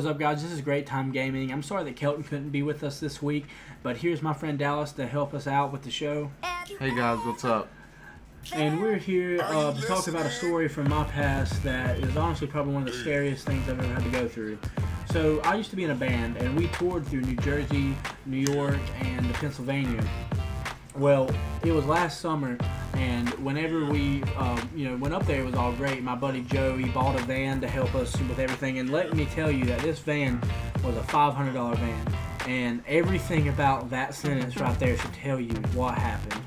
What is up, guys? This is Great Time Gaming. I'm sorry that Kelton couldn't be with us this week, but here's my friend Dallas to help us out with the show. Hey guys, what's up? And we're here to talk about a story from my past that is honestly probably one of the scariest things I've ever had to go through. So I used to be in a band, and we toured through New Jersey, New York, and Pennsylvania. Well, it was last summer, and whenever we went up there, it was all great. My buddy Joe, he bought a van to help us with everything, and let me tell you that this van was a $500 van, and everything about that sentence right there should tell you what happened.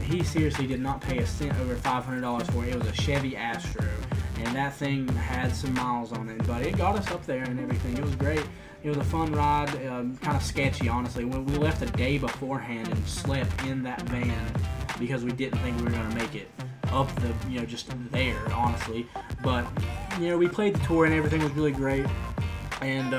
He seriously did not pay a cent over $500 for it. It was a Chevy Astro, and that thing had some miles on it, but it got us up there and everything. It was great. It was a fun ride, kind of sketchy, honestly. When we left a day beforehand and slept in that van because we didn't think we were going to make it up the, just there, honestly. But, we played the tour and everything was really great, and,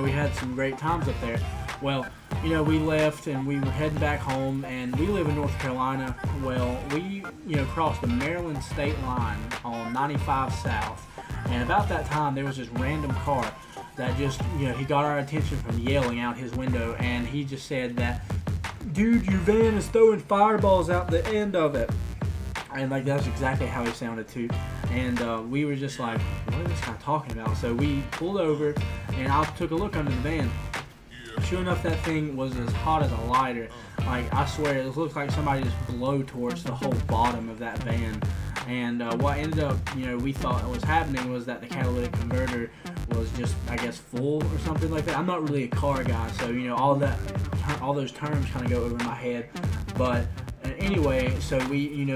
we had some great times up there. Well, we left and we were heading back home, and we live in North Carolina. Well, we, crossed the Maryland state line on 95 South, and about that time there was this random car that just, he got our attention from yelling out his window, and he just said that, "Dude, your van is throwing fireballs out the end of it." And that's exactly how he sounded too. And we were just like, what is this guy talking about? So we pulled over, and I took a look under the van. Sure enough, that thing was as hot as a lighter. Like, I swear, it looked like somebody just blowtorched the whole bottom of that van. And what ended up, we thought was happening was that the catalytic converter was just, I guess, full or something like that. I'm not really a car guy, so, all those terms kind of go over my head. But anyway, so we,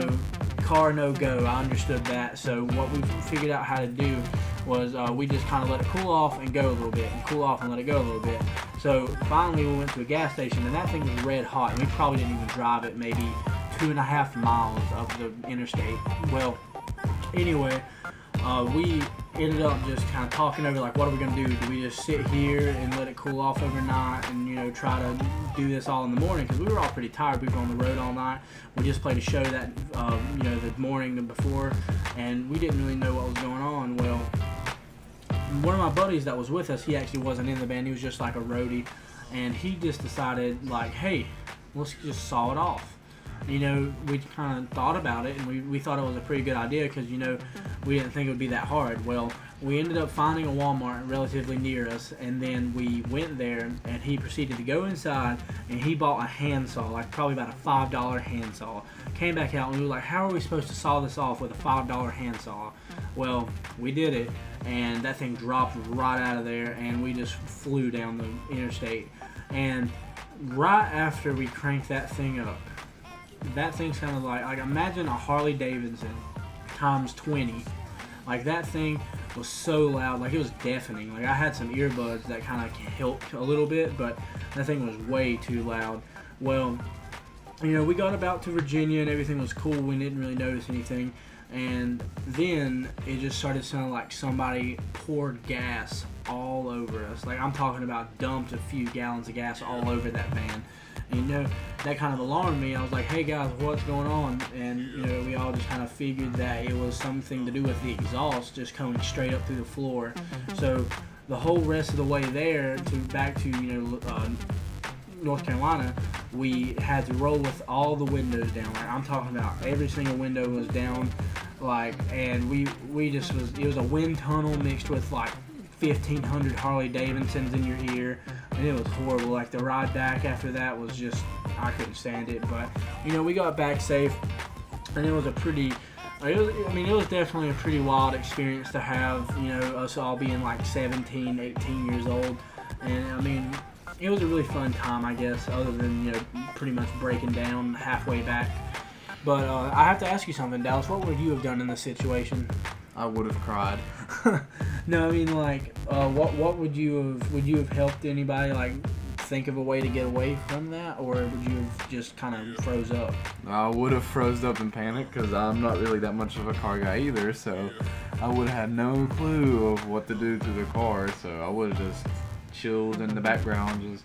car no go, I understood that. So what we figured out how to do was we just kind of let it cool off and go a little bit, and cool off and let it go a little bit. So finally we went to a gas station, and that thing was red hot, and we probably didn't even drive it maybe 2.5 miles up the interstate. Well, anyway, we ended up just kind of talking over, like, what are we going to do? Do we just sit here and let it cool off overnight and, try to do this all in the morning? Because we were all pretty tired. We were on the road all night. We just played a show that, the morning before, and we didn't really know what was going on. Well, one of my buddies that was with us, he actually wasn't in the band. He was just like a roadie, and he just decided, like, hey, let's just saw it off. We kind of thought about it, and we thought it was a pretty good idea because, we didn't think it would be that hard. Well, we ended up finding a Walmart relatively near us, and then we went there, and he proceeded to go inside, and he bought a handsaw, like probably about a $5 handsaw. Came back out, and we were like, how are we supposed to saw this off with a $5 handsaw? Well, we did it, and that thing dropped right out of there, and we just flew down the interstate. And right after we cranked that thing up, that thing sounded like imagine a Harley Davidson times 20. Like, that thing was so loud, like it was deafening. Like, I had some earbuds that kind of helped a little bit, but that thing was way too loud. Well, we got about to Virginia and everything was cool. We didn't really notice anything, and then it just started sounding like somebody poured gas all over us. Like, I'm talking about dumped a few gallons of gas all over that van. And, that kind of alarmed me. I was like, hey guys, what's going on? And, we all just kind of figured that it was something to do with the exhaust just coming straight up through the floor. So the whole rest of the way there back to, North Carolina, we had to roll with all the windows down. Like, I'm talking about every single window was down, and it was a wind tunnel mixed with 1,500 Harley Davidsons in your ear, and it was horrible. Like, the ride back after that was just, I couldn't stand it. But we got back safe, and it was it was definitely a pretty wild experience to have. Us all being 17, 18 years old, and it was a really fun time, I guess, other than pretty much breaking down halfway back. But I have to ask you something, Dallas. What would you have done in this situation? I would have cried. No, what would you have helped anybody, think of a way to get away from that, or would you have just kind of froze up? I would have froze up in panic because I'm not really that much of a car guy either, so I would have had no clue of what to do to the car, so I would have just chilled in the background, just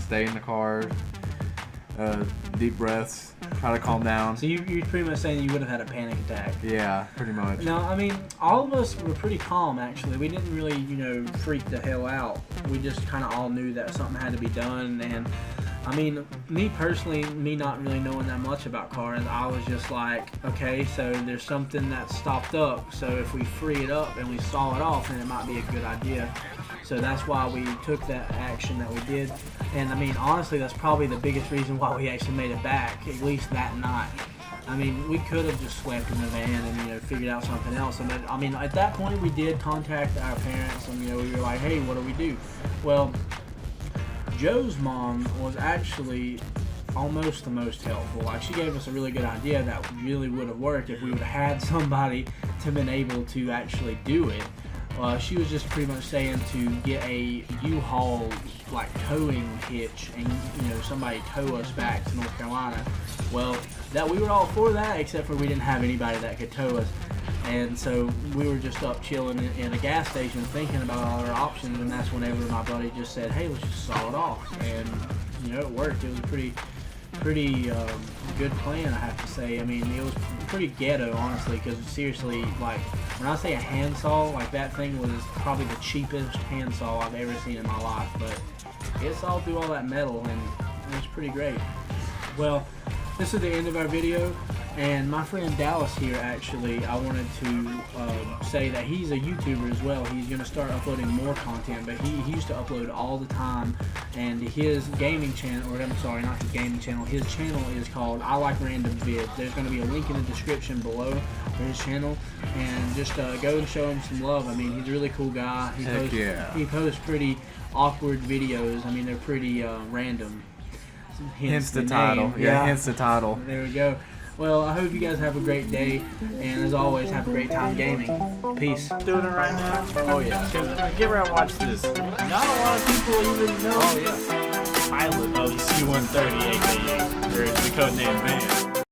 stay in the car, deep breaths, try to calm down. So you're pretty much saying you would have had a panic attack. Yeah, pretty much. No, I mean, all of us were pretty calm, actually. We didn't really, freak the hell out. We just kind of all knew that something had to be done. And, I mean, me personally, me not really knowing that much about cars, I was just like, okay, so there's something that's stopped up. So if we free it up and we saw it off, then it might be a good idea. So that's why we took that action that we did. And, I mean, honestly, that's probably the biggest reason why we actually made it back, at least that night. I mean, we could have just slept in the van and, figured out something else. And I mean, at that point, we did contact our parents and, we were like, hey, what do we do? Well, Joe's mom was actually almost the most helpful. Like, she gave us a really good idea that really would have worked if we would have had somebody to been able to actually do it. She was just pretty much saying to get a U-Haul like towing hitch and somebody tow us back to North Carolina. Well, that we were all for that, except for we didn't have anybody that could tow us. And so we were just up chilling in a gas station thinking about all our options, and that's whenever my buddy just said, hey, let's just saw it off. And it worked. It was a pretty good plan, I have to say. I mean, it was pretty ghetto, honestly, because seriously, like, when I say a handsaw, like, that thing was probably the cheapest handsaw I've ever seen in my life, but it sawed through all that metal, and it was pretty great. Well, this is the end of our video, and my friend Dallas here, actually, I wanted to say that he's a YouTuber as well. He's going to start uploading more content, but he used to upload all the time, and his gaming channel, or I'm sorry, not his gaming channel, his channel is called iLikeRandomVids. There's going to be a link in the description below for his channel, and just go and show him some love. I mean, he's a really cool guy. He posts pretty awkward videos. I mean, they're pretty random. Hence the title. Yeah, hence the title. There we go. Well, I hope you guys have a great day, and as always, have a great time gaming. Peace. Doing it right now? Oh yeah. Get around and watch this. Not a lot of people even know. Oh yeah. Pilot of C-130, aka the codename Van.